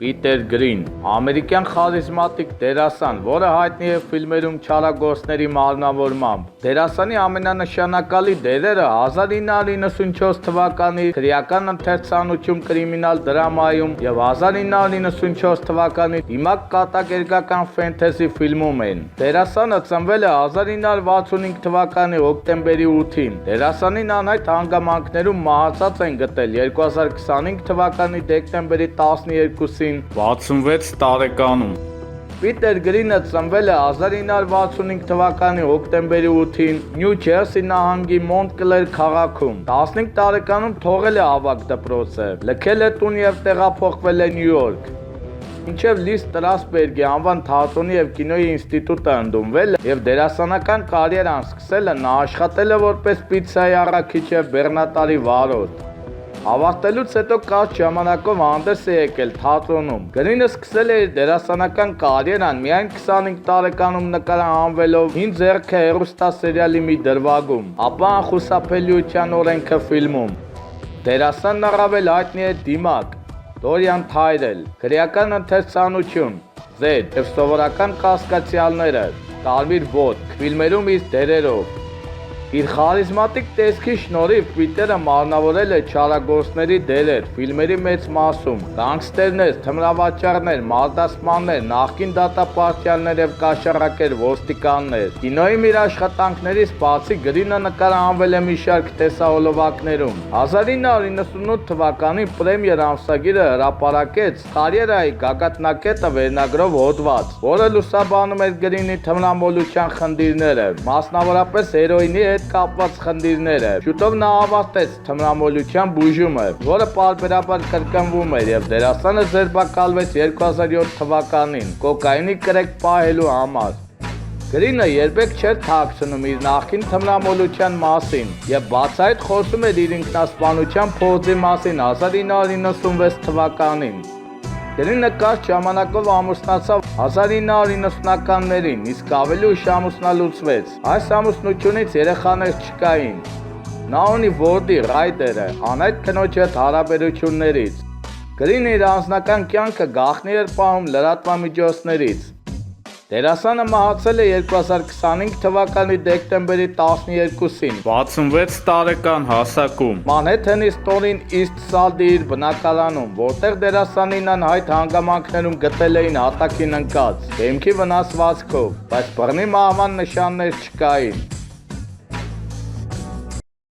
Պիտեր Գրին, ամերիկյան խարիզմատիկ դերասան, որը հայտնի է ֆիլմերում չարագործների մարմնավորմամբ։ Դերասանի ամենանշանակալի դերերը 1994 թվականի քրեական ընթերցանություն կրիմինալ դրամայում եւ 1994 թվականի դիմակ կատակերգական ֆենթեզի ֆիլմում են։ Դերասանը ծնվել է 1965 թվականի հոկտեմբերի 8-ին։ Դերասանին անհայտ հանգամանքներում մահացած են գտել 2025 թվականի դեկտեմբերի 12-ին 66 տարեկանում։ Պիտեր Գրինը ծնվել է 1965 թվականի հոկտեմբերի 8-ին Նյու Ջերսի նահանգի Մոնտկլեր քաղաքում։ 15 տարեկանում թողել է ավագ դպրոցը, լքել է տուն եւ տեղափոխվել է Նյու Յորք։ Մինչև Լի Ստրասբերգի անվան թատրոնի եւ կինոյի ինստիտուտը ընդունվել եւ դերասանական կարիերան սկսել է, նա աշխատել է որպես պիցցայի առաքիչ եւ բեռնատարի վարորդ։ Ավարտելուց հետո կարճ ժամանակով հանդես է եկել թատրոնում։ Գրինը սկսել է իր դերասանական կարիերան միայն 25 տարեկանում նկարահանվելով «Հին ձեռքը» հեռուստասերիալի մի դրվագում, ապա «Անխուսափելիության օրենքը» ֆիլմում։ Դերասանն առավել հայտնի է «Դիմակ», «Դորիան Թայրել», «Քրեական ընթերցանություն», «Զեդ» եւ «Սովորական կասկածյալները», «Կարմիր ոտք» ֆիլմերում իր դերերով։ Իր խարիզմատիկ տեսքի շնորհիվ Պիտերը մարմնավորել է չարագործների դերեր ֆիլմերի մեծ մասում՝ գանգստերներ, թմրավաճառներ, մարդասպաններ, նախկին դատապարտյալներ եւ կաշառակեր ոստիկաններ։ Կինոյում իր աշխատանքներից բացի Գրինը նկարահանվել է մի շարք տեսահոլովակներում։ 1998 թվականին Պրեմիեր ամսագիրը հրապարակեց «Կարիերայի գագաթնակետը» վերնագրով հոդված, որը լուսաբանում էր Գրինի թմրամոլության խնդիրները, մասնավորապես հերոինի հետ կապված խնդիրները։ Շուտով նա ավարտեց թմրամոլության բուժումը, որը պարբերաբար կրկնվում էր, եւ դերասանը ձերբակալվեց 2007 թվականին կոկաինի կրեկ պահելու համար։ Գրինը երբեք չէր թաքցնում իր նախկին թմրամոլության մասին եւ բացահայտ խոսում էր իր ինքնասպանության փորձի մասին 1996 թվականին։ Գրինը կարճ ժամանակով ամուսնացավ 1990-ականներին, իսկ ավելի ուշ ամուսնալուծվեց։ Այս ամուսնությունից երեխաներ չկային։ Նա ունի որդի Ռայդերը, անհայտ քնոջ հետ հարաբերություններից։ Գրինը իր անձնական կյանքը գաղտնի էր պահում լրատվամիջոցներից։ Դերասանը մահացել է 2025 թվականի դեկտեմբերի 12-ին 66 տարեկան հասակում Մանհեթենի Ստորին Իսթ Սայդի իր բնակարանում, որտեղ դերասանին անհայտ հանգամանքներում գտել էին հատակին ընկած, դեմքի վնասվածքով, բայց բռնի մահվան նշաններ չկային։